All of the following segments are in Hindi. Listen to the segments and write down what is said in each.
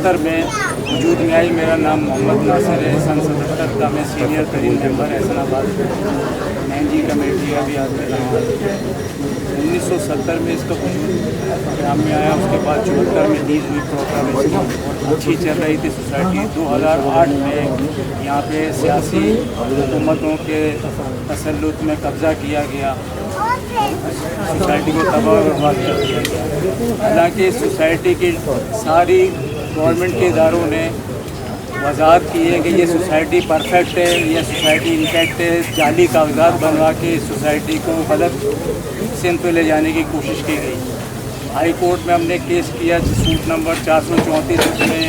1977 में वजूद में आई। मेरा नाम मोहम्मद नासिर है। सन 77 का मैं सीनियर तरीन मेंबर हैसनाबाद NG कमेटी का भी आदमी रहा। 1970 में इसका वजूद काम में आया। उसके बाद 74 में लीज हुई प्रॉपर अच्छी चल रही थी सोसाइटी। 2008 में यहाँ पे सियासी हुकूमतों के तसल्लुत में कब्ज़ा किया गया, सोसाइटी को तबाह और बर्बाद कर दिया गया। हालांकि सोसाइटी की सारी गवर्नमेंट के इदारों ने वजाहत की है कि ये सोसाइटी परफेक्ट है, ये सोसाइटी इंटैक्ट है। जाली कागजात बनवा के इस सोसाइटी को गलत सिंध पे ले जाने की कोशिश की गई। हाई कोर्ट में हमने केस किया सूट नंबर 434 में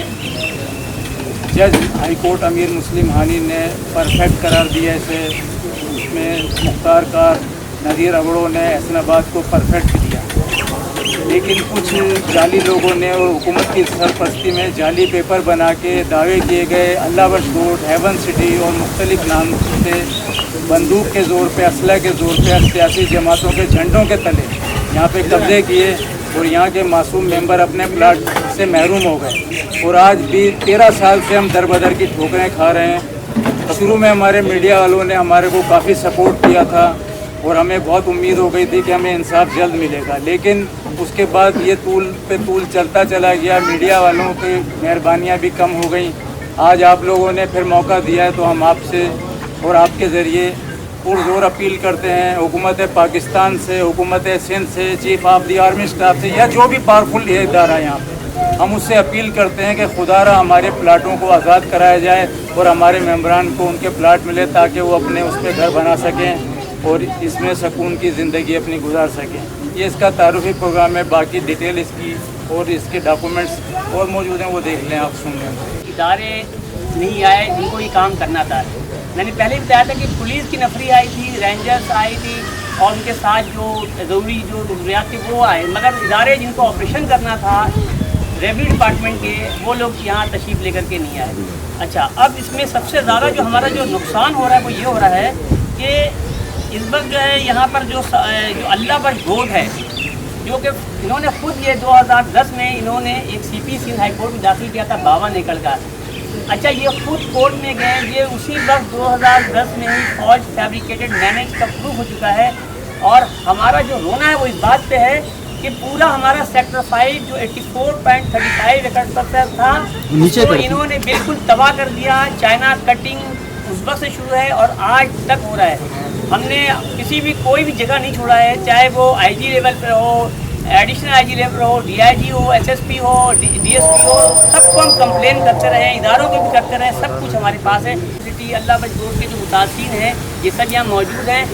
जज हाई कोर्ट अमीर मुस्लिम हानी ने परफेक्ट करार दिया इसे। उसमें मुख्तार कार नज़ीर अगड़ों ने हैसनाबाद को परफेक्ट किया, लेकिन कुछ जाली लोगों ने और हुकूमत की सरपरस्ती में जाली पेपर बना के दावे किए गए अल्लाह बख्श रोड, हेवन सिटी और मुख्तलिफ नाम से बंदूक के ज़ोर पे, असला के ज़ोर पे सियासी जमातों के झंडों के तले यहाँ पे कब्जे किए और यहाँ के मासूम मेंबर अपने प्लाट से महरूम हो गए। और आज भी 13 साल से हम दर बदर की ठोकरें खा रहे हैं। शुरू में हमारे मीडिया वालों ने हमारे को काफ़ी सपोर्ट किया था और हमें बहुत उम्मीद हो गई थी कि हमें इंसाफ जल्द मिलेगा, लेकिन उसके बाद ये तूल पे तूल चलता चला गया। मीडिया वालों की मेहरबानियाँ भी कम हो गई। आज आप लोगों ने फिर मौका दिया है तो हम आपसे और आपके ज़रिए पुरजोर अपील करते हैं हुकूमत पाकिस्तान से, हुकूमत सिंध से, chief of the army staff से या जो भी पावरफुल इदारा यहाँ पे, हम उससे अपील करते हैं कि खुदारा हमारे प्लाटों को आज़ाद कराया जाए और हमारे मेंबरान को उनके प्लाट मिले ताकि वो अपने उस पर घर बना सकें और इसमें सुकून की ज़िंदगी अपनी गुजार सकें। ये इसका तारुफी प्रोग्राम है। बाकी डिटेल इसकी और इसके डॉक्यूमेंट्स और मौजूद हैं, वो देख लें, आप सुन लें। इदारे नहीं आए जिनको ये काम करना था। मैंने पहले भी बताया था कि पुलिस की नफरी आई थी, रेंजर्स आई थी और उनके साथ जो ज़रूरी जो ज़रूरियात थी वो आए, मगर इदारे जिनको ऑपरेशन करना था रेवेन्यू डिपार्टमेंट के, वो लोग यहाँ तशरीफ़ लेकर के नहीं आए। अच्छा, अब इसमें सबसे ज़्यादा जो हमारा जो नुकसान हो रहा है वो ये हो रहा है कि इस वक्त जो है यहाँ पर जो अल्लाह बख्श रोड है, जो कि इन्होंने खुद ये 2010 में इन्होंने एक CP सिंध हाई कोर्ट में दाखिल किया था 52 एकड़ का। अच्छा, ये खुद कोर्ट में गए, ये उसी वक्त 2010 में ही फॉल्स फैब्रिकेटेड मैनेज का प्रूफ हो चुका है। और हमारा जो रोना है वो इस बात पे है कि पूरा हमारा सेक्टर 5 जो 84.35 एकड़ तक था उसको इन्होंने बिल्कुल तबाह कर दिया। चाइना कटिंग उस वक्त से शुरू है और आज तक हो रहा है। हमने किसी भी कोई भी जगह नहीं छोड़ा है, चाहे वो IG लेवल पर हो, एडिशनल IG लेवल हो, DIG हो, SSP हो, DSP हो, सबको हम कंप्लेन करते रहे, इदारों को भी करते रहे, सब कुछ हमारे पास है। सिटी अल्लाह बख्श रोड के जो मुतासिर हैं ये सब यहाँ मौजूद हैं।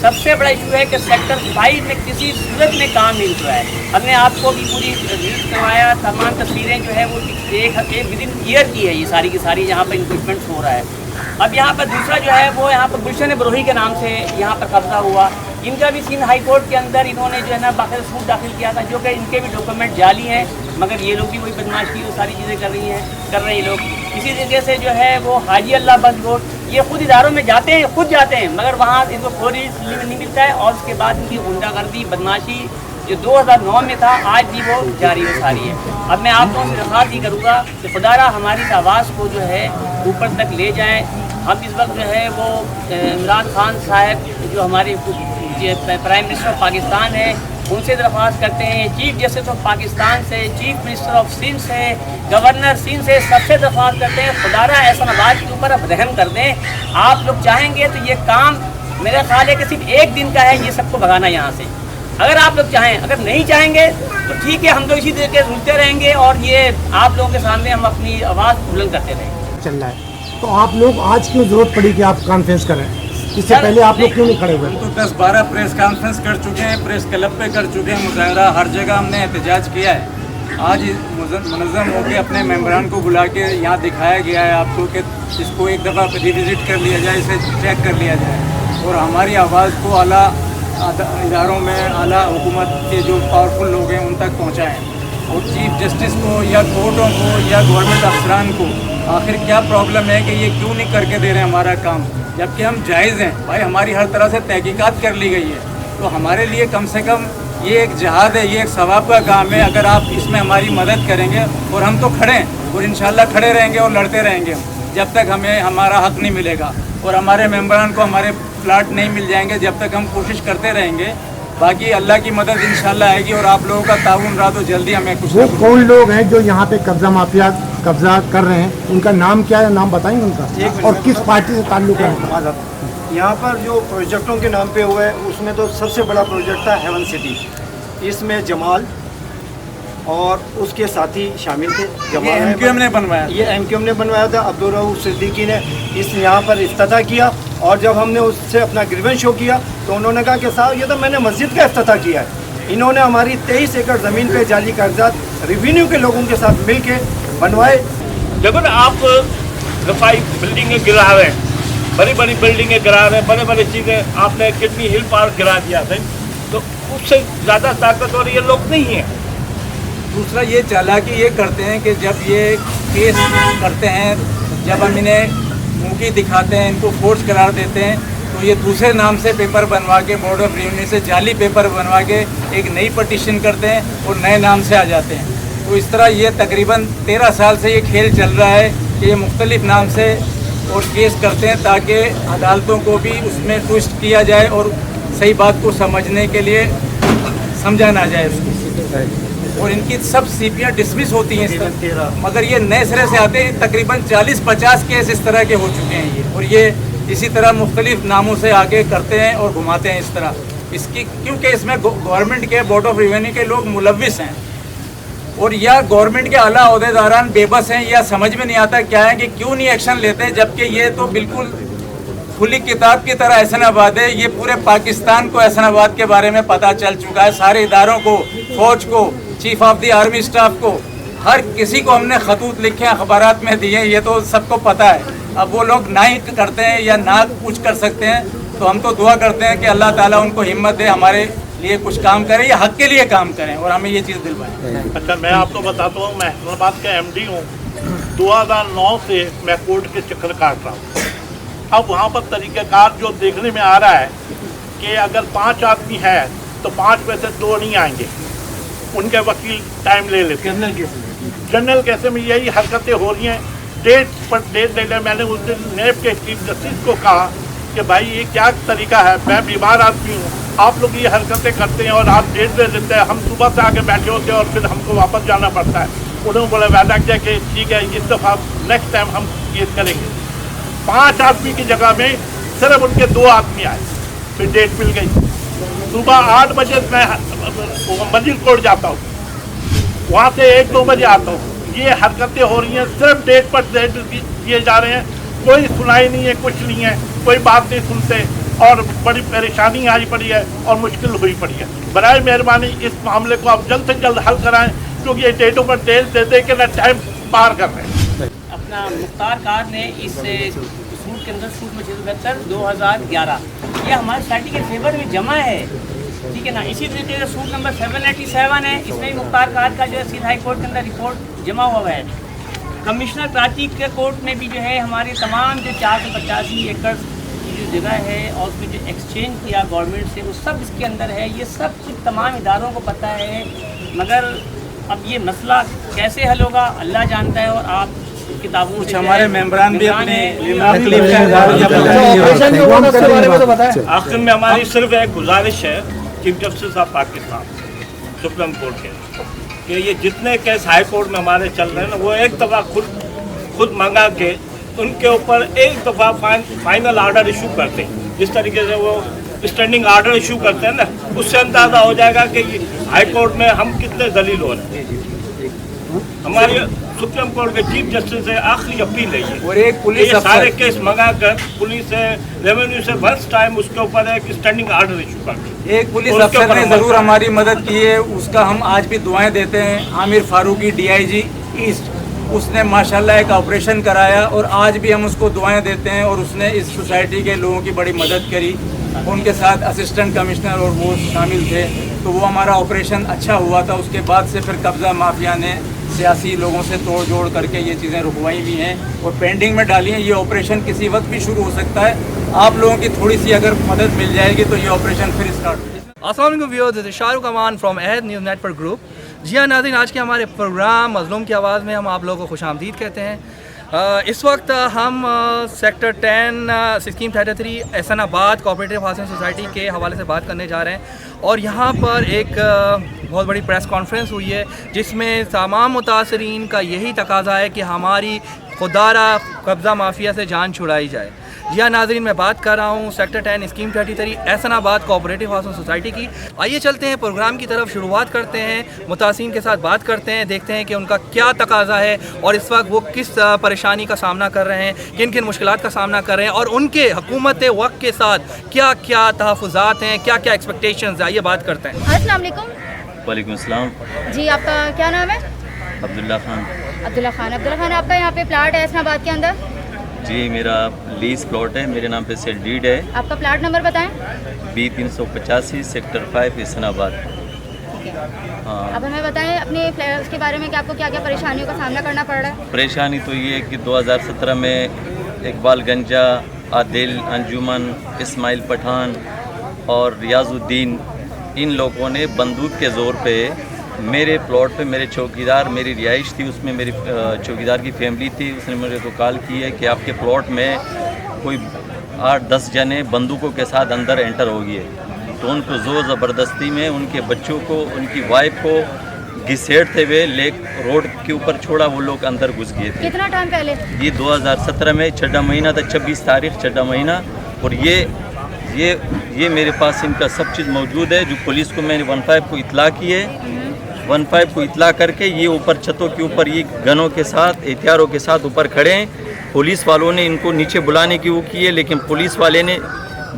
सबसे बड़ा इशू है कि सेक्टर 5 में किसी सूरत में काम नहीं हुआ है। हमने आपको भी पूरी विजिट करवाया, तमाम तस्वीरें जो है वो एक विदिन ईयर की है, ये सारी की सारी यहाँ पर इंक्रीजमेंट हो रहा है। अब यहाँ पर दूसरा जो है वो यहाँ पर गुलशन बरोही के नाम से यहाँ पर कब्जा हुआ। इनका भी सिंध हाई कोर्ट के अंदर इन्होंने जो है ना बाकायदा सूट दाखिल किया था, जो कि इनके भी डॉक्यूमेंट जाली हैं, मगर ये लोग भी वही बदमाशी वो सारी चीज़ें कर रहे हैं लोग। इसी तरीके से जो है वो हाजी अल्लाह बख्श रोड, ये खुद इदारों में जाते हैं, खुद जाते हैं, मगर वहाँ इनको फौरी नहीं मिलता है। और उसके बाद इनकी गुंडागर्दी बदमाशी जो 2009 में था आज भी वो जारी हो सारी है। अब मैं आप लोगों से दरख्वास्त ही करूँगा कि खुदारा हमारी इस आवाज़ को जो है ऊपर तक ले जाएँ। हम इस वक्त जो है वो इमरान खान साहब जो हमारे प्राइम मिनिस्टर ऑफ पाकिस्तान है उनसे दरख्वास्त करते हैं, चीफ जस्टिस ऑफ पाकिस्तान से, चीफ मिनिस्टर ऑफ सिंध से, गवर्नर सिंध से, सबसे दरख्वास्त करते हैं खुदारा हैसनाबाद के ऊपर अब रहम कर दें। आप लोग चाहेंगे तो ये काम मेरा ख्याल है कि सिर्फ एक दिन का है, ये सबको भगाना यहाँ से। अगर आप लोग चाहें, अगर नहीं चाहेंगे तो ठीक है, हम लोग इसी तरीके से रुकते रहेंगे और ये आप लोगों के सामने हम अपनी आवाज़ बुलंद करते रहेंगे। चल रहा है तो आप लोग आज क्यों जरूरत पड़ी कि आप कॉन्फ्रेंस करें? इससे पहले आप लोग क्यों नहीं खड़े हुए? हम तो 10-12 प्रेस कॉन्फ्रेंस कर चुके हैं, प्रेस क्लब पे कर चुके हैं, मुजाहरा हर जगह हमने एहतजाज किया है। आज मुनज़्ज़म होकर अपने मेंबरान को बुला के यहाँ दिखाया गया है आपको कि इसको एक दफ़ा रिविज़िट कर लिया जाए, इसे चेक कर लिया जाए और हमारी आवाज़ को आला इदारों में, आला हुकूमत के जो पावरफुल लोग हैं उन तक पहुँचाएँ। और चीफ जस्टिस को या कोर्टों को या गवर्नमेंट अफसरान को आखिर क्या प्रॉब्लम है कि ये क्यों नहीं करके दे रहे हैं हमारा काम, जबकि हम जायज़ हैं। भाई हमारी हर तरह से तहकीकात कर ली गई है, तो हमारे लिए कम से कम ये एक जिहाद है, ये एक सवाब का काम है। अगर आप इसमें हमारी मदद करेंगे, और हम तो खड़े हैं और इंशाल्लाह खड़े रहेंगे और लड़ते रहेंगे जब तक हमें हमारा हक नहीं मिलेगा और हमारे मेंबरान को हमारे प्लाट नहीं मिल जाएंगे, जब तक हम कोशिश करते रहेंगे। बाकी अल्लाह की मदद इंशाल्लाह आएगी और आप लोगों का ताउन रहा तो जल्दी हमें कुछ। वो कौन लोग हैं जो यहाँ पे कब्जा माफिया कब्जा कर रहे हैं, उनका नाम क्या है, नाम बताएंगे उनका, और किस पार्टी से ताल्लुक है उनका? यहाँ पर जो प्रोजेक्टों के नाम पे हुआ है उसमें तो सबसे बड़ा प्रोजेक्ट था हेवन सिटी। इसमें जमाल और उसके साथी शामिल थे। ये एमक्यूएम ने बनवाया, ये एमक्यूएम ने बनवाया था। अब्दुल रऊफ सिद्दीकी ने इस यहाँ पर इफ्तिताह किया, और जब हमने उससे अपना ग्रीवेंस शो किया तो उन्होंने कहा कि साहब ये तो मैंने मस्जिद का इफ्तिताह किया है। इन्होंने हमारी 23 एकड़ ज़मीन पे जाली कागजात रेवेन्यू के लोगों के साथ मिल के बनवाए। देखो ना, आप रफाई बिल्डिंगें गिरा रहे हैं, बड़ी बड़ी बिल्डिंगें गिरा रहे हैं, बड़े बड़े चीज़ें। आपने कितनी हिल पार्क गिरा दिया था, तो उससे ज़्यादा ताकतवर ये लोग नहीं हैं। दूसरा ये चालाकी ये करते हैं कि जब ये केस करते हैं, जब हम इन्हें मुंह दिखाते हैं, इनको फोर्स करार देते हैं, तो ये दूसरे नाम से पेपर बनवा के बोर्ड ऑफ रेवेन्यू से जाली पेपर बनवा के एक नई पटिशन करते हैं और नए नाम से आ जाते हैं। तो इस तरह ये तकरीबन 13 साल से ये खेल चल रहा है कि ये मुख्तलिफ नाम से और केस करते हैं ताकि अदालतों को भी उसमें ट्विस्ट किया जाए और सही बात को समझने के लिए समझा ना जाए उसको। और इनकी सब सीपियाँ डिसमिस होती हैं इस तरह, मगर ये नए सिरे से आते हैं। तकरीबन 40-50 केस इस तरह के हो चुके हैं ये, और ये इसी तरह मुख्तलिफ नामों से आगे करते हैं और घुमाते हैं इस तरह इसकी, क्योंकि इसमें गवर्नमेंट के बोर्ड ऑफ रेवेन्यू के लोग मुलविस हैं, और या गवर्नमेंट के आला अहदेदारान बेबस हैं, या समझ में नहीं आता क्या है कि क्यों नहीं एक्शन लेते, जबकि ये तो बिल्कुल खुली किताब की तरह एहसनाबाद है। ये पूरे पाकिस्तान को एहसनाबाद के बारे में पता चल चुका है, सारे इदारों को, फौज को, chief of the army staff को, हर किसी को हमने खतूत लिखे, अखबारात में दिए, ये तो सबको पता है। अब वो लोग ना ही करते हैं या ना कुछ कर सकते हैं, तो हम तो दुआ करते हैं कि अल्लाह ताला उनको हिम्मत दे, हमारे लिए कुछ काम करें या हक के लिए काम करें और हमें ये चीज़ दिलवाएं। अच्छा, मैं आपको बताता हूँ, मैं हैदराबाद का MD हूँ। 2009 से मैं कोर्ट के चक्कर काट रहा हूँ। अब वहाँ पर तरीक़ेकार जो देखने में आ रहा है कि अगर 5 आदमी है तो 5 में से 2 नहीं आएंगे, उनके वकील टाइम ले लेते हैं। जनरल कैसे में यही हरकतें हो रही हैं। डेट पर डेट ले लें। मैंने उस दिन नेब के चीफ जस्टिस को कहा कि भाई ये क्या तरीका है, मैं बीमार आदमी हूँ, आप लोग ये हरकतें करते हैं और आप डेट ले लेते हैं, हम सुबह से आके बैठे होते हैं और फिर हमको वापस जाना पड़ता है। उन्होंने बोला वादा किया कि ठीक है, इस दफ़ा नेक्स्ट टाइम हम ये करेंगे। 5 आदमी की जगह में सिर्फ उनके 2 आदमी आए, फिर डेट मिल गई। सुबह 8 बजे मैं मंजिल कोर्ट जाता हूँ, वहाँ से 1-2 बजे आता हूँ। ये हरकतें हो रही हैं, सिर्फ डेट पर डेट दिए जा रहे हैं, कोई सुनाई नहीं है, कुछ नहीं है, कोई बात नहीं सुनते, और बड़ी परेशानी आई पड़ी है और मुश्किल हुई पड़ी है। बराए मेहरबानी इस मामले को आप जल्द से जल्द हल कराएं, क्योंकि ये डेटों पर डेट दे दे के ना टाइम पार कर रहे हैं। अपना मुख्तार कार ने इस सूट के अंदर सूट में 2011 ये हमारे सोसाइटी के फेवर में जमा है, ठीक है ना। इसी तरीके से सूट नंबर 787 है, इसमें भी मुख्तार कार का जो है सीधा हाई कोर्ट के अंदर रिपोर्ट जमा हुआ है। कमिश्नर कराची के कोर्ट में भी जो है हमारे तमाम जो 485 एकड़ की जो जगह है और उसमें जो एक्सचेंज किया गवर्नमेंट से, वो सब इसके अंदर है। ये सब कुछ तमाम इदारों को पता है, मगर अब ये मसला कैसे हल होगा अल्लाह जानता है। और आप किताबों कुछ हमारे मेंबरान भी अपने आखिर में हमारी सिर्फ एक गुजारिश है chief justice of Pakistan supreme court के कि ये जितने केस हाई कोर्ट में हमारे चल रहे हैं ना, वो एक दफ़ा खुद मंगा के उनके ऊपर एक दफ़ा फाइनल ऑर्डर इशू करते हैं। जिस तरीके से वो स्टैंडिंग ऑर्डर इशू करते हैं ना, उससे अंदाज़ा हो जाएगा कि हाई कोर्ट में हम कितने दलील हो रहे हैं। हमारी सुप्रीम कोर्ट के चीफ जस्टिस से आखिरी अपील है ये, और एक पुलिस ये सारे केस मंगा कर पुलिस से रेवेन्यू से फर्स्ट टाइम उसके ऊपर एक स्टैंडिंग ऑर्डर इशू कर। एक पुलिस अफसर ने ज़रूर हमारी मदद की है, उसका हम आज भी दुआएं देते हैं। आमिर फारूकी DIG ईस्ट, उसने माशाल्लाह एक ऑपरेशन कराया और आज भी हम उसको दुआएं देते हैं, और उसने इस सोसाइटी के लोगों की बड़ी मदद करी। उनके साथ असिस्टेंट कमिश्नर और वो शामिल थे, तो वो हमारा ऑपरेशन अच्छा हुआ था। उसके बाद से फिर कब्ज़ा माफिया ने सियासी लोगों से तोड़ जोड़ करके ये चीज़ें रुकवाई भी हैं और पेंडिंग में डाली हैं। ये ऑपरेशन किसी वक्त भी शुरू हो सकता है। आप लोगों की थोड़ी सी अगर मदद मिल जाएगी तो ये ऑपरेशन फिर स्टार्ट हो। अस्सलाम वालेकुम viewers, this is Shahrukh Aman from Ahad news network group. जी हाँ नाज़रीन, आज के हमारे प्रोग्राम मज़लूम की आवाज़ में हम आप लोगों को खुशामदीद कहते हैं। इस वक्त हम sector 10 scheme 33 Ehsanabad cooperative housing society के हवाले से बात करने जा रहे हैं और यहाँ पर एक बहुत बड़ी प्रेस कॉन्फ्रेंस हुई है जिसमें तमाम मुतासरीन का यही तकाजा है कि हमारी खुदारा कब्ज़ा माफिया से जान छुड़ाई जाए। जी हाँ नाज़रीन, मैं बात कर रहा हूँ sector 10 scheme 33 Ehsanabad cooperative housing society की। आइए चलते हैं प्रोग्राम की तरफ, शुरुआत करते हैं, मुतासिरीन के साथ बात करते हैं, देखते हैं कि उनका क्या तकाजा है और इस वक्त वो किस परेशानी का सामना कर रहे हैं, किन किन मुश्किलात का सामना कर रहे हैं और उनके हुकूमत वक्त के साथ क्या क्या तहफ़्फ़ुज़ात हैं, क्या क्या एक्सपेक्टेशंस हैं। आइए बात करते हैं। अस्सलाम वालेकुम। वालेकुम सलाम। जी, आपका क्या नाम है? अब्दुल्ला खान। अब्दुल्ला खान, आपका यहाँ पे प्लाट है एहसनाबाद के अंदर? जी, मेरा लीज प्लॉट है, मेरे नाम पे सेल डीड है। आपका प्लाट नंबर बताएं। B385 sector 5 Ehsanabad. हाँ, अब हमें बताएं अपने फ्लैट के बारे में कि आपको क्या क्या परेशानियों का सामना करना पड़ रहा है। परेशानी तो ये है कि 2017 में इकबाल गंजा, आदिल, अंजुमन, इस्माइल पठान और रियाजुद्दीन, इन लोगों ने बंदूक के ज़ोर पे मेरे प्लॉट पे, मेरे चौकीदार, मेरी रिहाइश थी उसमें, मेरी चौकीदार की फैमिली थी, उसने मेरे को कॉल की है कि आपके प्लॉट में कोई 8-10 जने बंदूकों के साथ अंदर एंटर हो गए। तो उनको ज़ोर ज़बरदस्ती में उनके बच्चों को, उनकी वाइफ को घिसेड़ते हुए लेक रोड के ऊपर छोड़ा, वो लोग अंदर घुस गए थे। कितना टाइम पहले? ये 2017 में 6 महीना था, 26 तारीख 6 महीना। और ये मेरे पास इनका सब चीज़ मौजूद है, जो पुलिस को मैंने 15 को इतला की है। 15 को इतला करके ये ऊपर छतों के ऊपर ये गनों के साथ, हथियारों के साथ ऊपर खड़े हैं। पुलिस वालों ने इनको नीचे बुलाने की वो की है, लेकिन पुलिस वाले ने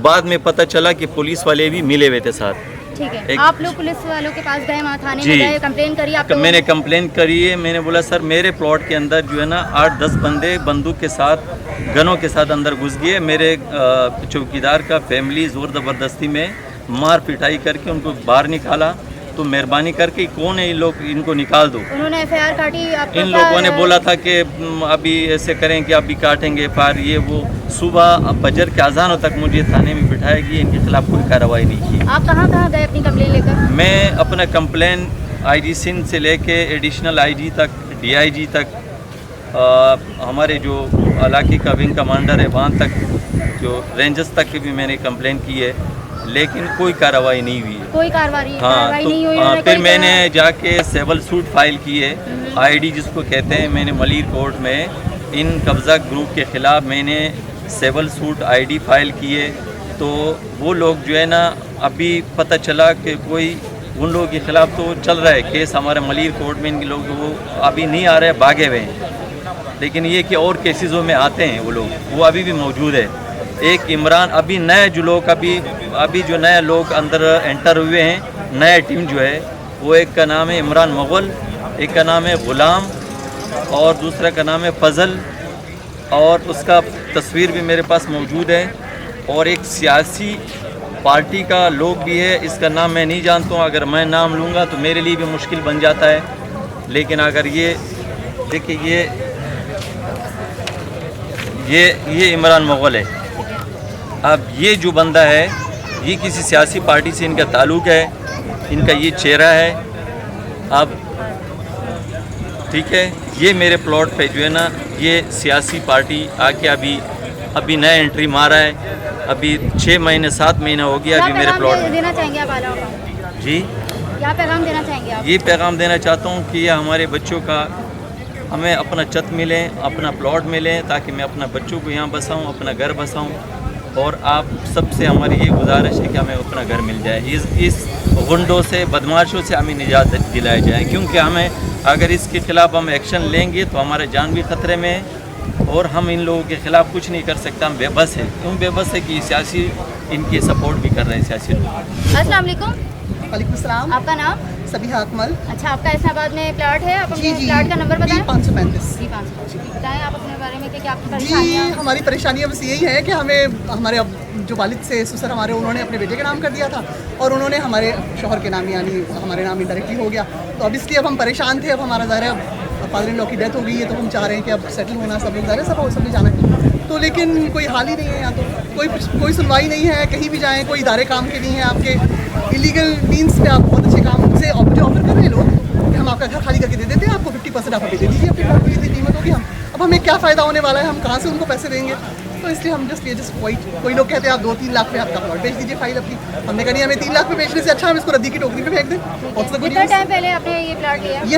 बाद में पता चला कि पुलिस वाले भी मिले हुए थे साथ। ठीक है, आप लोग पुलिस वालों के पास गए, वहाँ थाने में गए, कंप्लेन करी आप लोगों ने? मैंने कंप्लेन करी है। मैंने बोला सर मेरे प्लॉट के अंदर जो है ना 8-10 बंदे बंदूक के साथ, गनों के साथ अंदर घुस गए। मेरे चौकीदार का फैमिली ज़ोर ज़बरदस्ती में मार पिटाई करके उनको बाहर निकाला। तो मेहरबानी करके कौन है ये लोग, इनको निकाल दो। उन्होंने FIR काटी? इन लोगों ने बोला था कि अभी ऐसे करें कि अभी काटेंगे FIR, ये वो। सुबह फजर के अजानों तक मुझे थाने में बिठाया गया, इनके खिलाफ कोई कार्रवाई नहीं की। आप कहाँ कहाँ गए अपनी कंप्लेन लेकर? मैं अपना कंप्लेन IG सिंध से लेके एडिशनल IG तक, DIG तक, हमारे जो इलाके का विंग कमांडर है वहाँ तक, जो रेंजर्स तक की भी मैंने कंप्लेन की है, लेकिन कोई कार्रवाई नहीं हुई। कोई कार्रवाई हाँ, तो नहीं हुई। फिर मैंने जाके सिविल सूट फाइल की है, ID जिसको कहते हैं। मैंने मलिर कोर्ट में इन कब्ज़ा ग्रुप के ख़िलाफ़ मैंने सिविल सूट ID फाइल की है। तो वो लोग जो है ना, अभी पता चला कि कोई उन लोगों के ख़िलाफ़ तो चल रहा है केस हमारे मलिर कोर्ट में। इनके लोग वो अभी नहीं आ रहे, भागे हुए हैं। लेकिन ये कि और केसेज़ों में आते हैं वो लोग, वो अभी भी मौजूद है। एक इमरान, अभी नए जो लोग अभी जो नए लोग अंदर एंटर हुए हैं, नया टीम जो है, वो एक का नाम है इमरान मुग़ल, एक का नाम है ग़ुलाम और दूसरा का नाम है फजल, और उसका तस्वीर भी मेरे पास मौजूद है। और एक सियासी पार्टी का लोग भी है, इसका नाम मैं नहीं जानता हूँ, अगर मैं नाम लूँगा तो मेरे लिए भी मुश्किल बन जाता है। लेकिन अगर ये देखिए, ये इमरान मुग़ल है। अब ये जो बंदा है, ये किसी सियासी पार्टी से इनका ताल्लुक़ है, इनका ये चेहरा है। अब ठीक है, ये मेरे प्लॉट पे जो है ना, ये सियासी पार्टी आके अभी नया एंट्री मारा है। अभी 6 महीने 7 महीना हो गया अभी मेरे प्लॉट में। देना चाहेंगे आप आला को? जी, क्या पैगाम देना चाहेंगे आप? ये पैगाम देना चाहता हूँ कि ये हमारे बच्चों का, हमें अपना छत मिले, अपना प्लॉट मिले, ताकि मैं अपना बच्चों को यहाँ बसाऊँ, अपना घर बसाऊँ। और आप सबसे हमारी ये गुजारिश है कि हमें अपना घर मिल जाए, इस गुंडों से, बदमाशों से हमें निजात दिलाई जाए। क्योंकि हमें अगर इसके ख़िलाफ़ हम एक्शन लेंगे तो हमारा जान भी ख़तरे में है और हम इन लोगों के ख़िलाफ़ कुछ नहीं कर सकते। हम बेबस हैं। क्यों बेबस है कि सियासी इनकी सपोर्ट भी कर रहे हैं सियासी लोग। अस्सलाम वालेकुम। वालेकुम सलाम। आपका नाम? सबिहा अकमल। अच्छा, आपका एहसनाबाद में प्लाट है? आप अपने जी, प्लाट का नंबर बताएं। B535। बताएं आप अपने बारे में कि आपकी जी, परेशानियाँ। हमारी परेशानियाँ बस यही है कि हमें हमारे जो वालिद से ससुर हमारे, उन्होंने अपने बेटे के नाम कर दिया था और उन्होंने हमारे शौहर के नाम, यानी हमारे नाम इनडायरेक्टली हो गया। तो अब इसलिए अब हम परेशान थे। अब हमारा ज़ाहिर है फादर इन लॉ की डेथ हो गई है, तो हम चाह रहे हैं कि अब सेटल होना, सब लोग ज़ाहिर है सब जाना है। तो लेकिन कोई हाल ही नहीं है, यहाँ तो कोई सुनवाई नहीं है। कहीं भी जाएँ कोई इदारे काम के नहीं है आपके, इलीगल मीन्स पे आप बहुत अच्छे काम से मुझे ऑफर कर रहे हैं लोग कि हम आपका घर खाली करके दे देते हैं, आपको 50% आप हमें दे दीजिए, अपनी प्लॉट की कीमत होगी। हम अब हमें क्या फ़ायदा होने वाला है, हम कहाँ से उनको पैसे देंगे? तो इसलिए हम जस्ट कोई लोग कहते हैं आप 2-3 लाख में आपका प्लॉट बेच दीजिए फाइल अपनी। हमने कहा नहीं, हमें 3 लाख में बेचने से अच्छा हम इसको रद्दी की टोकरी में फेंक दें। कितना टाइम पहले आपने ये प्लॉट लिया? ये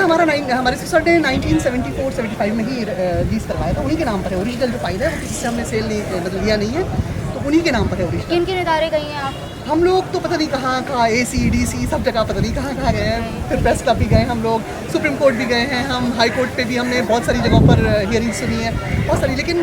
हमारे सिस्टर ने 1974-75 में ही लीज करवाया था, उन्हीं के नाम पर है। ओरिजिनल जो फाइल है वो किसी से हमने सेल नहीं मतलब लिया नहीं है, तो उन्हीं के नाम पर है ओरिजिनल। किन किन इदारे गई हैं आप? हम लोग तो पता नहीं कहाँ AC/DC सब जगह पता नहीं कहाँ गए हैं। फिर प्रेस क्लब भी गए हम लोग, सुप्रीम कोर्ट भी गए हैं हम, हाई कोर्ट पे भी हमने बहुत सारी जगहों पर हियरिंग सुनी है, बहुत सारी। लेकिन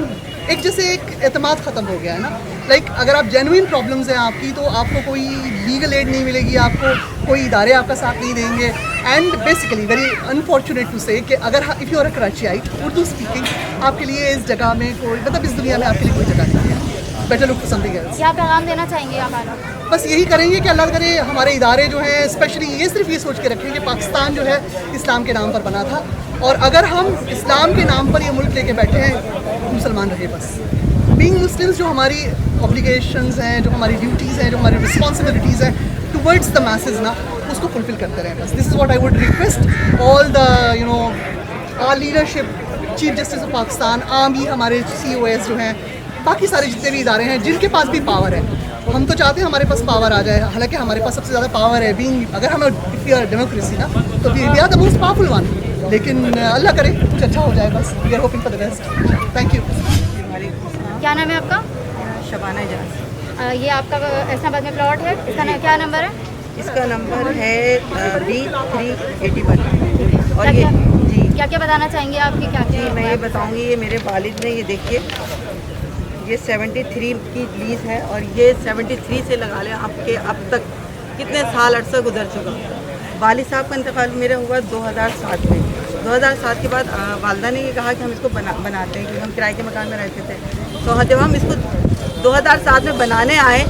एक जैसे एक एतमाद ख़त्म हो गया है ना। लाइक अगर आप जेन्युइन प्रॉब्लम्स हैं आपकी तो आपको कोई लीगल एड नहीं मिलेगी, आपको कोई इदारे आपका साथ नहीं देंगे। And basically very unfortunate to say कि अगर if you are a Karachiite Urdu speaking, आपके लिए इस जगह में कोई मतलब इस दुनिया में आपके लिए कोई जगह नहीं है। Better look for something else. क्या पैगाम देना चाहेंगे आप? बस यही करेंगे कि अल्लाह करे हमारे इदारे जो हैं स्पेशली ये सिर्फ ये सोच के रखें कि पाकिस्तान जो है इस्लाम के नाम पर बना था, और अगर हम इस्लाम के नाम पर ये मुल्क लेके बैठे हैं मुसलमान रहे बस। बीइंग मुस्लिम्स जो हमारी ऑब्लिगेशंस हैं, जो हमारी ड्यूटीज़ हैं, जो हमारी रिस्पॉन्सिबिलिटीज़ हैं टुवर्ड्स द मैसेज ना, उसको फुलफिल करते रहें बस। This is what I would request all the our leadership, chief justice of Pakistan, army, हमारे COS जो हैं, बाकी सारे जितने भी इदारे हैं जिनके पास भी पावर है। हम तो चाहते हैं हमारे पास पावर आ जाए, हालांकि हमारे पास सबसे ज़्यादा पावर है बीइंग, अगर हमें डेमोक्रेसी ना तो we are the most powerful one. लेकिन अल्लाह करे कुछ अच्छा हो जाए बस। We are hoping for the best. Thank you. क्या नाम है आपका? शबाना एजाज। ये आपका ऐसनाबाद में प्लॉट है, इसका क्या नंबर है? इसका नंबर है B381। और क्या ये जी क्या क्या बताना चाहेंगे आपकी? क्या जी मैं ये बताऊंगी, ये मेरे वालिद ने, ये देखिए ये 73 की लीज है और ये 73 से लगा लें आपके अब तक कितने साल अरसा गुजर चुका। वालिद साहब का इंतकाल मेरा हुआ 2007 में। 2007 के बाद वालदा ने ये कहा कि हम इसको बनाते हैं, क्योंकि हम किराए के मकान में रहते थे। तो जब हम इसको 2007 में बनाने आए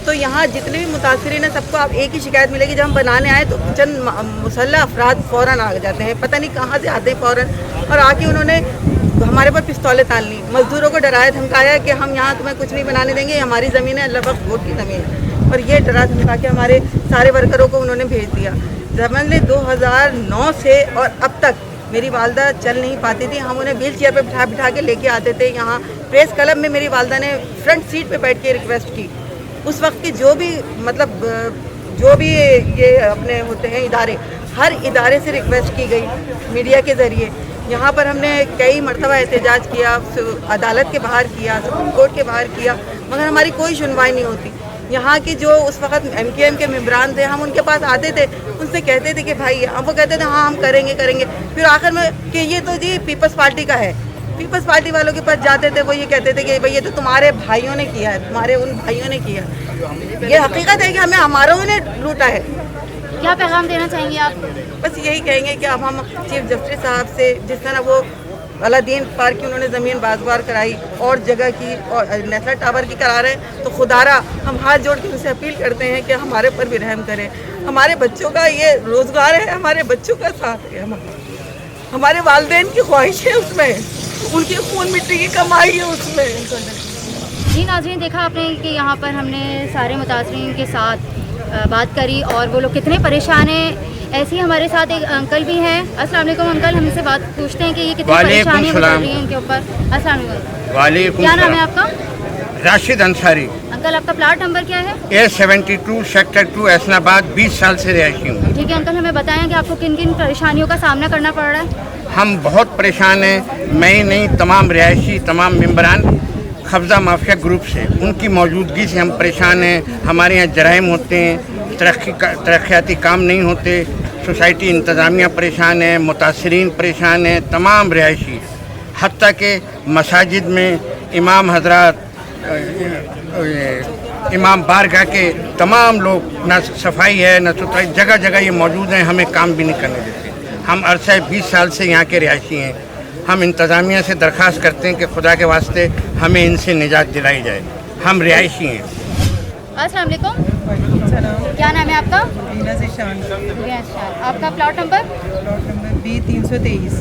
तो यहाँ जितने भी मुतासिरीन हैं सबको आप एक ही शिकायत मिलेगी, जब हम बनाने आए तो चंद मुसल्लह अफराद फ़ौरन आ जाते हैं, पता नहीं कहाँ से आते हैं फ़ौरन, और आके उन्होंने हमारे पर पिस्तौलें तान ली, मज़दूरों को डराया धमकाया कि हम यहाँ तुम्हें कुछ नहीं बनाने देंगे, हमारी ज़मीन है, अल्लाह वक्त वोट की ज़मीन है। और ये डरा धमका के हमारे सारे वर्करों को उन्होंने भेज दिया। समझ लें 2009 से और अब तक मेरी वालदा चल नहीं पाती थी, हम उन्हें व्हील चेयर पर बिठा के लेके आते थे। यहाँ प्रेस क्लब में मेरी वालदा ने फ्रंट सीट पर बैठ के रिक्वेस्ट की। उस वक्त की जो भी मतलब जो भी ये अपने होते हैं इदारे, हर इदारे से रिक्वेस्ट की गई मीडिया के ज़रिए। यहाँ पर हमने कई मरतबा एहतजाज किया, अदालत के बाहर किया, सुप्रीम कोर्ट के बाहर किया, मगर हमारी कोई सुनवाई नहीं होती। यहाँ की जो उस वक्त MKM के मेम्बरान थे, हम उनके पास आते थे, उनसे कहते थे कि भाई, हम वो कहते थे हाँ हम करेंगे। फिर आखिर में कि ये तो जी पीपल्स पार्टी का है। पीपल्स पार्टी वालों के पास जाते थे, वो ये कहते थे कि भाई ये तो तुम्हारे भाइयों ने किया है, तुम्हारे उन भाइयों ने किया है। ये हकीकत है कि हमें हमारों ने लूटा है। क्या पैगाम देना चाहेंगे आप? बस यही कहेंगे कि अब हम चीफ जस्टिस साहब से, जिस तरह वो अलादीन पार्क की उन्होंने ज़मीन बाज़बार कराई और जगह की और नेशनल टावर की करा रहे हैं, तो खुदारा हम हाथ जोड़ के उनसे अपील करते हैं कि हमारे पर भी रहम करें। हमारे बच्चों का ये रोज़गार है, हमारे बच्चों का साथ है, हमारे वालिदैन की ख्वाहिश है उसमें, उनकी खून मिट्टी की कमाई है उसमें। जी नाज़रीन, देखा आपने कि यहाँ पर हमने सारे मुतासरीन के साथ बात करी और वो लोग कितने परेशान हैं। ऐसे ही हमारे साथ एक अंकल भी हैं। अस्सलाम वालेकुम अंकल, हमसे बात पूछते हैं कि ये कितनी परेशानियाँ गुजर रही हैं इनके ऊपर। अस्सलाम वालेकुम। क्या नाम है आपका? राशिद अंसारी। अंकल आपका प्लाट नंबर क्या है? A72 sector 2 ऐसनाबाद। 20 साल से रहायशी हूँ। ठीक है अंकल, हमें बताएं कि आपको किन किन परेशानियों का सामना करना पड़ रहा है? हम बहुत परेशान हैं, मैं ही नहीं तमाम रहायशी, तमाम मेम्बरान कब्ज़ा माफिया ग्रुप से, उनकी मौजूदगी से हम परेशान हैं। हमारे यहाँ जराइम होते हैं, तरक्याती काम नहीं होते, सोसाइटी इंतज़ामिया परेशान है, मुतासरीन परेशान हैं, तमाम रहायशी, हत्ता के मसाजिद में इमाम हजरात, इमाम बारगाह के तमाम लोग, न सफाई है न सुथराई, जगह जगह ये मौजूद हैं, हमें काम भी नहीं करने देते। हम अरसा 20 साल से यहाँ के रहायशी हैं। हम इंतज़ामिया से दरख्वास्त करते हैं कि खुदा के वास्ते हमें इनसे निजात दिलाई जाए, हम रिहायशी हैं। अस्सलाम वालेकुम, सलाम। क्या नाम है आपका? मीना से शान। आपका plot number? Plot number B323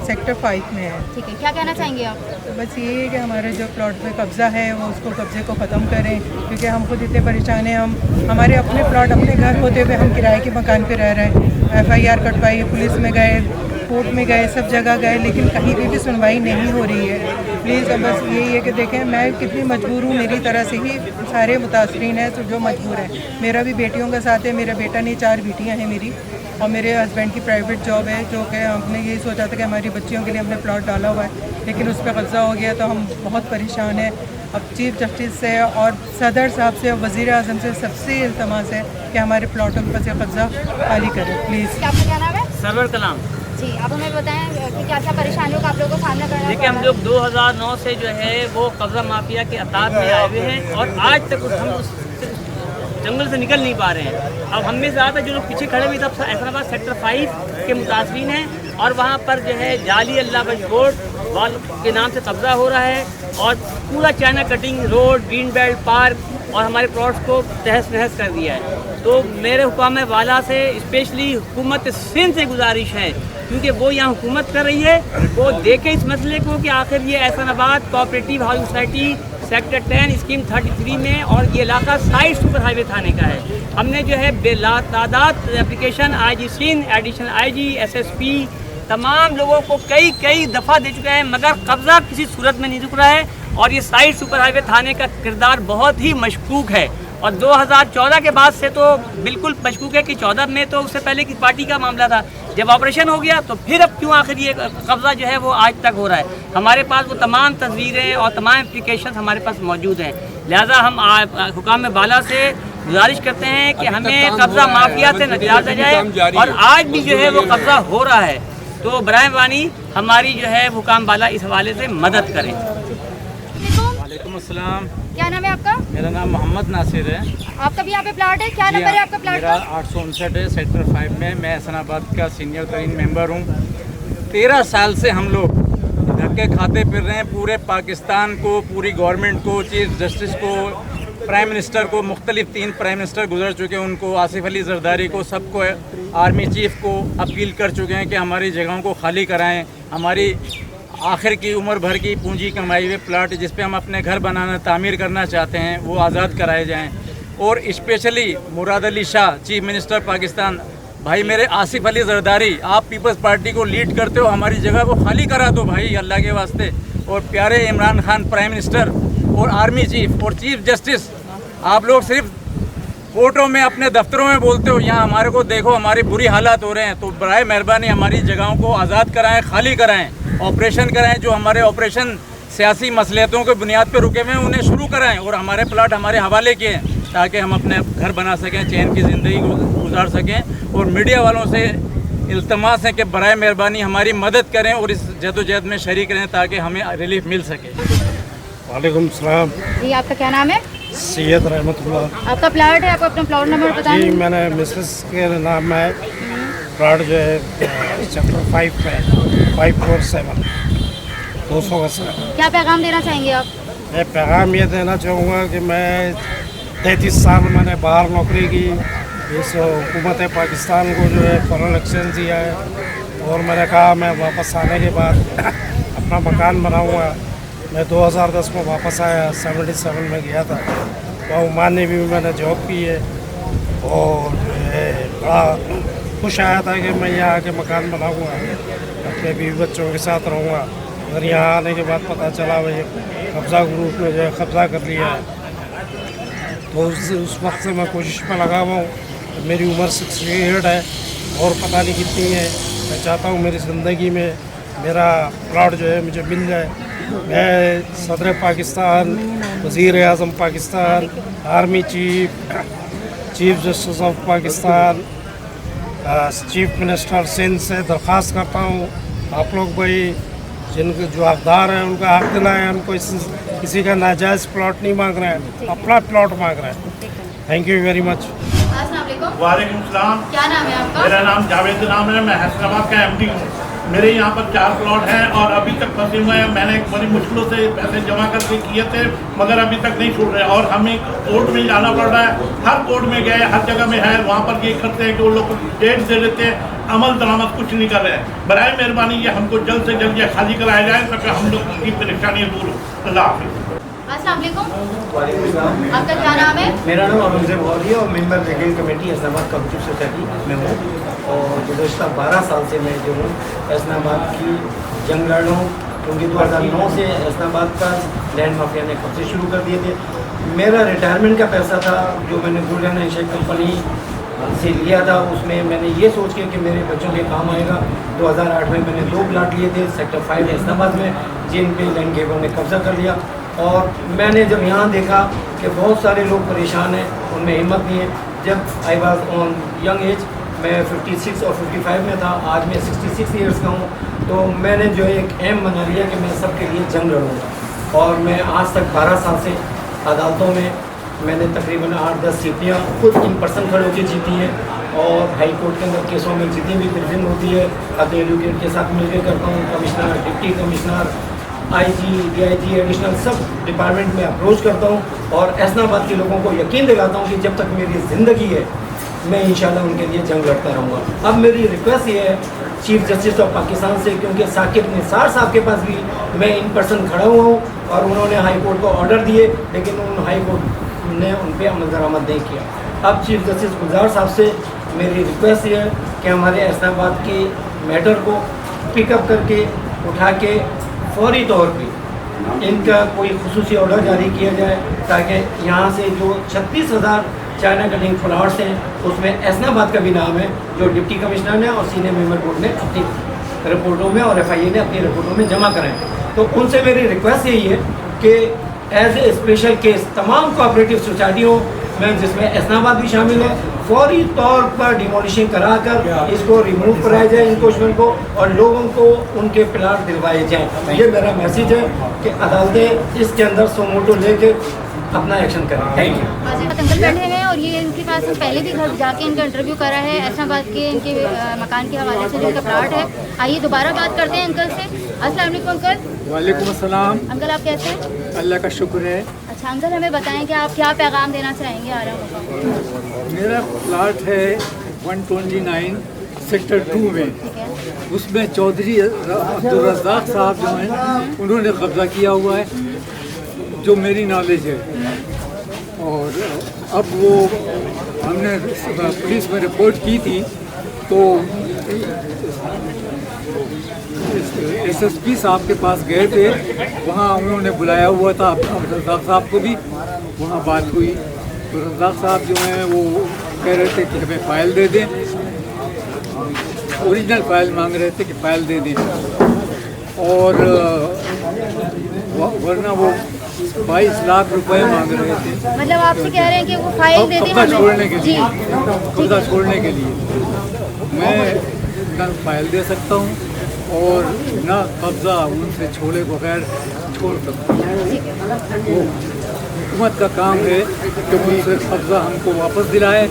sector 5 में है। ठीक है, क्या कहना चाहेंगे आप? तो बस ये है कि हमारे जो प्लॉट पे कब्ज़ा है वो उसको कब्ज़े को ख़त्म करें, क्योंकि हम खुद इतने परेशान हैं। हमारे अपने प्लॉट अपने घर होते हुए हम किराए के मकान पे रह रहे हैं। FIR कटवाई, पुलिस में गए, कोर्ट में गए, सब जगह गए, लेकिन कहीं भी सुनवाई नहीं हो रही है। प्लीज़ बस यही है कि देखें मैं कितनी मजबूर हूँ, मेरी तरह से ही सारे मुतासरीन हैं तो जो मजबूर हैं। मेरा भी बेटियों का साथ है, मेरा बेटा नहीं, 4 बेटियाँ हैं मेरी, और मेरे हस्बैंड की प्राइवेट जॉब है, जो कि हमने यही सोचा था कि हमारी बच्चियों के लिए हमने प्लॉट डाला हुआ है, लेकिन उस पर कब्ज़ा हो गया तो हम बहुत परेशान हैं। अब चीफ जस्टिस से और सदर साहब से और वज़ीर आज़म से सबसे इल्तमास है कि हमारे प्लॉटों पर से कब्ज़ा खाली करें प्लीज़। आपका क्या नाम है? सरवर कलाम। जी, आप हमें बताएं कि क्या क्या परेशानियों का आप लोगों को सामना करना देखिए, हम लोग 2009 से जो है वो कब्ज़ा माफिया के अताब में आए हुए हैं और आज तक हम उस जंगल से निकल नहीं पा रहे हैं। अब हम में से ज़्यादा जो लोग पीछे खड़े हुए सब हैदराबाद सेक्टर 5 के मुतासरीन हैं और वहाँ पर जो है जाली अल्लाह बख्श बोर्ड वाल के नाम से कब्ज़ा हो रहा है और पूरा China cutting road, green belt park और हमारे प्लॉट्स को तहस नहस कर दिया है। तो मेरे हुकाम वाला से स्पेशली हुकूमत सिंध से गुजारिश है, क्योंकि वो यहाँ हुकूमत कर रही है, वो देखे इस मसले को कि आखिर ये Ehsanabad cooperative housing society sector 10 scheme 33 में और ये इलाका साइड सुपर हाईवे थाने का है। हमने जो है बेलातादाद application IG Sindh, additional IG, SSP तमाम लोगों को कई दफ़ा दे चुके हैं, मगर कब्ज़ा किसी सूरत में नहीं रुक रहा है और ये साइड सुपर हाईवे थाने का किरदार बहुत ही मशकूक है। और 2014 के बाद से तो बिल्कुल मशकूक है कि 14 में तो उससे पहले की पार्टी का मामला था। जब ऑपरेशन हो गया तो फिर अब क्यों आखिर ये कब्ज़ा जो है वो आज तक हो रहा है। हमारे पास वो तमाम तस्वीरें और तमाम एप्लीकेशन हमारे पास मौजूद हैं। लिहाजा हम हुकाम बाला से गुजारिश करते हैं कि हमें कब्ज़ा माफिया से निजात दी जाए और आज भी जो है वो कब्ज़ा हो रहा है, तो बराए वानी हमारी जो है हुकाम बाला इस हवाले से मदद करें। वालेकुम अस्सलाम। क्या नाम है आपका? मेरा नाम मोहम्मद नासिर है। आपका भी यहाँ पे प्लॉट है? क्या नंबर है आपका प्लॉट मेरा का? 859 है, सेक्टर 5 में। मैं एहसानाबाद का सीनियर तरीन मेंबर हूँ। 13 साल से हम लोग धक्के खाते फिर रहे हैं। पूरे पाकिस्तान को, पूरी गवर्नमेंट को, चीफ जस्टिस को, प्राइम मिनिस्टर को, मुख्तलिफ 3 प्राइम मिनिस्टर गुजर चुके हैं, उनको, आसिफ अली जरदारी को, सबको, आर्मी चीफ को अपील कर चुके हैं कि हमारी जगहों को खाली कराएं। हमारी आखिर की उम्र भर की पूंजी कमाई हुए प्लाट जिस पे हम अपने घर बनाना, तामीर करना चाहते हैं, वो आज़ाद कराए जाएं। और specially Murad Ali Shah, chief minister Pakistan, भाई मेरे आसिफ अली जरदारी, आप पीपल्स पार्टी को लीड करते हो, हमारी जगह को खाली करा दो भाई अल्लाह के वास्ते। और प्यारे इमरान खान प्राइम मिनिस्टर और आर्मी चीफ और चीफ जस्टिस, आप लोग सिर्फ कोर्टों में, अपने दफ्तरों में बोलते हो, यहाँ हमारे को देखो, हमारी बुरी हालात हो रहे हैं। तो बराए मेहरबानी हमारी जगहों को आज़ाद कराएं, खाली कराएं, ऑपरेशन कराएं। जो हमारे ऑपरेशन सियासी मसलियतों के बुनियाद पर रुके हुए हैं उन्हें शुरू कराएं और हमारे प्लाट हमारे हवाले किए ताकि हम अपने घर बना सकें, चैन की ज़िंदगी गुजार सकें। और मीडिया वालों से इल्तमास है कि बराए मेहरबानी हमारी मदद करें और इस जदोजहद में शरीक रहें ताकि हमें रिलीफ मिल सके। वालेकुम सलाम। जी, आपका क्या नाम है? सैयद रहमतुल्लाह। आपका प्लॉट है, आपको अपना प्लॉट नंबर बताएं। जी, मैंने मिसेस के नाम में प्लॉट जो है सेक्टर 5 में 547 200। क्या पैगाम देना चाहेंगे आप? मैं पैगाम ये देना चाहूँगा कि मैं 33 साल मैंने बाहर नौकरी की, इस हुकूमत पाकिस्तान को जो है फॉरेन इलेक्शन दिया है और मैंने कहा मैं वापस आने के बाद अपना मकान बनाऊँगा। मैं 2010 में वापस आया, 77 में गया था। तो ओमान ने भी मैंने जॉब की है और बड़ा खुश आया था कि मैं यहाँ आके मकान बनाऊँगा, अपने बीवी बच्चों के साथ रहूँगा। अगर यहाँ आने के बाद पता चला भाई कब्ज़ा ग्रुप ने जो है कब्ज़ा कर लिया है, तो उस वक्त से मैं कोशिश में लगा हुआ हूँ। मेरी उम्र 68 है और पता नहीं कितनी है। मैं चाहता हूँ मेरी ज़िंदगी में मेरा प्लॉट जो है मुझे मिल जाए। मैं सदर पाकिस्तान, वज़ीर आज़म Pakistan, army chief, chief justice of Pakistan, chief minister Sindh से दरख्वास्त करता हूँ, आप लोग भाई जिनके जो हकदार हैं उनका हक दिलाएं। हमको किसी का नाजायज़ प्लॉट नहीं मांग रहे हैं, अपना प्लॉट मांग रहे हैं। Thank you very much. वालेकुम सलाम। क्या नाम है आपका? मेरा नाम जावेद नाम है, मैं हैदराबाद का MD हूँ। मेरे यहाँ पर 4 प्लॉट हैं और अभी तक फंसे हुए हैं। मैंने बड़ी मुश्किलों से पैसे जमा करके किए थे मगर अभी तक नहीं छूट रहे और हमें कोर्ट में जाना पड़ रहा है। हर कोर्ट में गए, हर जगह में है, वहाँ पर ये करते हैं कि वो लोग डेट दे देते हैं, अमल दरामद कुछ नहीं कर रहे हैं। बराए मेहरबानी ये हमको जल्द से जल्द ये खाली कराया जाए ताकि हम लोग की परेशानी दूर हो। अल्लाह हाफिज़। अस्सलाम वालेकुम, आपका क्या नाम है? मेरा नाम औरंगजेब गौरी है और member legal committee Islamabad cooperative society में हूँ और गुज़श्ता 12 साल से मैं जो हूँ इस्लामाबाद की जंग लड़ रहा हूँ क्योंकि 2009 से इस्लामाबाद का लैंड माफिया ने कब्जे शुरू कर दिए थे। मेरा रिटायरमेंट का पैसा था जो मैंने गुलशन एशिया कंपनी से लिया था, उसमें मैंने ये सोच के कि मेरे बच्चों के काम आएगा। 2008 में मैंने 2 प्लाट लिए थे सेक्टर 5 इस्लामाबाद में, जिन पे लैंड गेबरों ने कब्जा कर लिया। और मैंने जब यहाँ देखा कि बहुत सारे लोग परेशान हैं, उनमें हिम्मत नहीं है। जब I was on young age, मैं 56 और 55 में था, आज मैं 66 ईयर्स का हूँ, तो मैंने जो है एक एम बना लिया कि मैं सबके लिए जंग लड़ूँगा। और मैं आज तक 12 साल से अदालतों में मैंने तकरीबन 8-10 सीटियाँ खुद इन पर्सन खड़े होकर जीती हैं और हाई कोर्ट के अंदर केसों में जितनी भी प्रिजन होती है अपने एडवोकेट के साथ मिलकर करता हूँ। Commissioner, deputy commissioner, IG, DIG, additional सब डिपार्टमेंट में अप्रोच करता हूँ और इस्लामाबाद के लोगों को यकीन दिलाता हूँ कि जब तक मेरी ज़िंदगी है मैं इंशाल्लाह उनके लिए जंग लड़ता रहूँगा। अब मेरी रिक्वेस्ट ये है चीफ जस्टिस ऑफ पाकिस्तान से, क्योंकि साकिब निसार साहब के पास भी मैं इन पर्सन खड़ा हुआ हूँ और उन्होंने हाई कोर्ट को ऑर्डर दिए लेकिन उन हाई कोर्ट ने उन पर अमल दरामद नहीं किया। अब चीफ जस्टिस गुलजार साहब से मेरी रिक्वेस्ट ये है कि हमारे इस्लामाबाद के मैटर को पिकअप करके उठा के फौरी तौर पे इनका कोई खुसूसी ऑर्डर जारी किया जाए ताकि यहाँ से जो 36,000 चाइना कटिंग फ्लावर्स हैं उसमें इस्लामाबाद का भी नाम है, जो डिप्टी कमिश्नर ने और सीनियर मेंबर बोर्ड ने अपनी रिपोर्टों में और FIA ने अपनी रिपोर्टों में जमा कराएं। तो उनसे मेरी रिक्वेस्ट यही है कि एज ए स्पेशल केस तमाम कोऑपरेटिव सोसाइटियों में जिसमें इस्लामाबाद भी शामिल है फौरी तौर पर डिमोलिशिंग कराकर इसको रिमूव कराया जाए इंक्रोचमेंट को और लोगों को उनके प्लाट दिलवाए जाएं। ये मेरा मैसेज है कि अदालतें इसके अंदर सोमोटो लेके अपना एक्शन करें। Thank you. अंकल बैठे हैं और ये इनके पास हम पहले भी घर जाके इनका इंटरव्यू करा है इस्लामाबाद के इनके मकान के हवाले से जिनका प्लाट है। आइए दोबारा बात करते हैं अंकल से। अस्सलाम वालेकुम अंकल। वालेकुम अस्सलाम। अंकल आप कैसे हैं? अल्लाह का शुक्र है। अच्छा अंकल हमें बताएं कि आप क्या पैगाम देना चाहेंगे आराम को? मेरा प्लाट है 129 सेक्टर 2 में, उसमें चौधरी अब्दुल रज़्ज़ाक़ साहब जो हैं उन्होंने कब्ज़ा किया हुआ है जो मेरी नॉलेज है। और अब वो हमने पुलिस में रिपोर्ट की थी तो SSP साहब के पास गए थे, वहाँ उन्होंने बुलाया हुआ था रज़्ज़ाक़ साहब को भी, वहाँ बात हुई तो रज़्ज़ाक़ साहब जो हैं वो कह रहे थे कि हमें फ़ाइल दे दें, ओरिजिनल फ़ाइल मांग रहे थे कि फ़ाइल दे दें और वरना वो 22 लाख रुपए मांग रहे थे। मतलब आपसे कह रहे हैं कि वो फाइल दे दें कब्जा छोड़ने के लिए, कब्जा छोड़ने के लिए मैं ना फाइल दे सकता हूँ और ना कब्जा उनसे छोड़े बगैर छोड़ सकता हूँ। वो हुकूमत का काम है कि उनसे कब्जा हमको वापस दिलाए।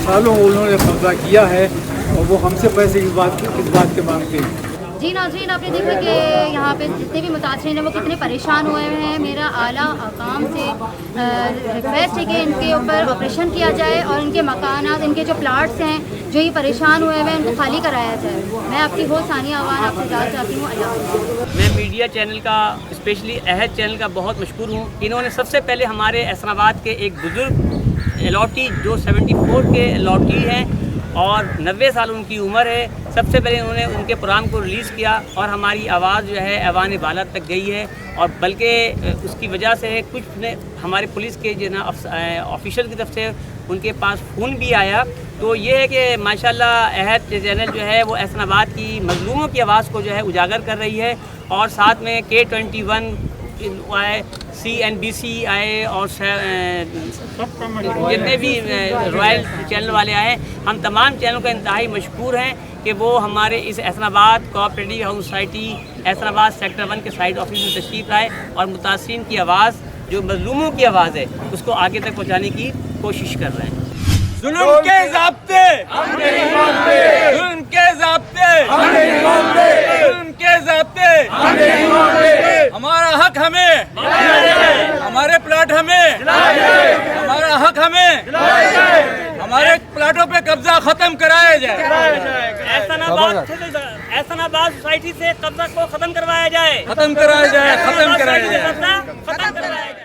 सालों उन्होंने कब्जा किया है और वो हमसे पैसे किस बात के मांगते हैं। जी नाज़रीन आपने देखा कि यहाँ पे जितने भी मुतासरीन हैं वो कितने परेशान हुए हैं। मेरा आला हकाम से रिक्वेस्ट है कि इनके ऊपर ऑपरेशन किया जाए और इनके मकानात, इनके जो प्लाट्स हैं जो ये परेशान हुए हैं उनको खाली कराया जाए। मैं आपकी हो सानिया आवान आपसे इजाज़त चाहती हूँ। अल्लाह। मैं मीडिया चैनल का स्पेशली अहद चैनल का बहुत मशहूर हूँ। इन्होंने सबसे पहले हमारे इस्लामाबाद के एक बुज़ुर्ग अलॉटी जो 74 के अलॉटी हैं और 90 साल उनकी उम्र है, सबसे पहले उन्होंने उनके प्रोग्राम को रिलीज़ किया और हमारी आवाज़ जो है ऐवान बाला तक गई है। और बल्कि उसकी वजह से कुछ ने हमारे पुलिस के जो ना ऑफिशियल की तरफ से उनके पास फ़ोन भी आया। तो ये है कि माशाल्लाह अहद चैनल जो है वो इस्लामाबाद की मज़लूमों की आवाज़ को जो है उजागर कर रही है और साथ में K21 आए, CNBC आए और जितने भी रॉयल चैनल वाले आए, हम तमाम चैनलों का इंतहाई मशकूर हैं कि वो हमारे इस Islamabad cooperative house society Islamabad sector 1 के साइड ऑफिस में तशरीफ़ लाए और मुतासिरीन की आवाज़ जो मज़लूमों की आवाज़ है उसको आगे तक पहुँचाने की कोशिश कर रहे हैं। जुल्म के ज़ाब्ते हम नहीं मानते, जुल्म के ज़ाब्ते हम नहीं मानते, जुल्म के ज़ाब्ते हम नहीं मानते। हमारा हक हमें, हमारे प्लाट हमें, हमारा हक हमें, हमारे प्लाटों पे कब्जा खत्म कराया जाए। एहसनाबाद सोसाइटी से कब्जा को खत्म करवाया जाए, खत्म कराया जाए, खत्म कराया जाए। खत्म करवाया जाए।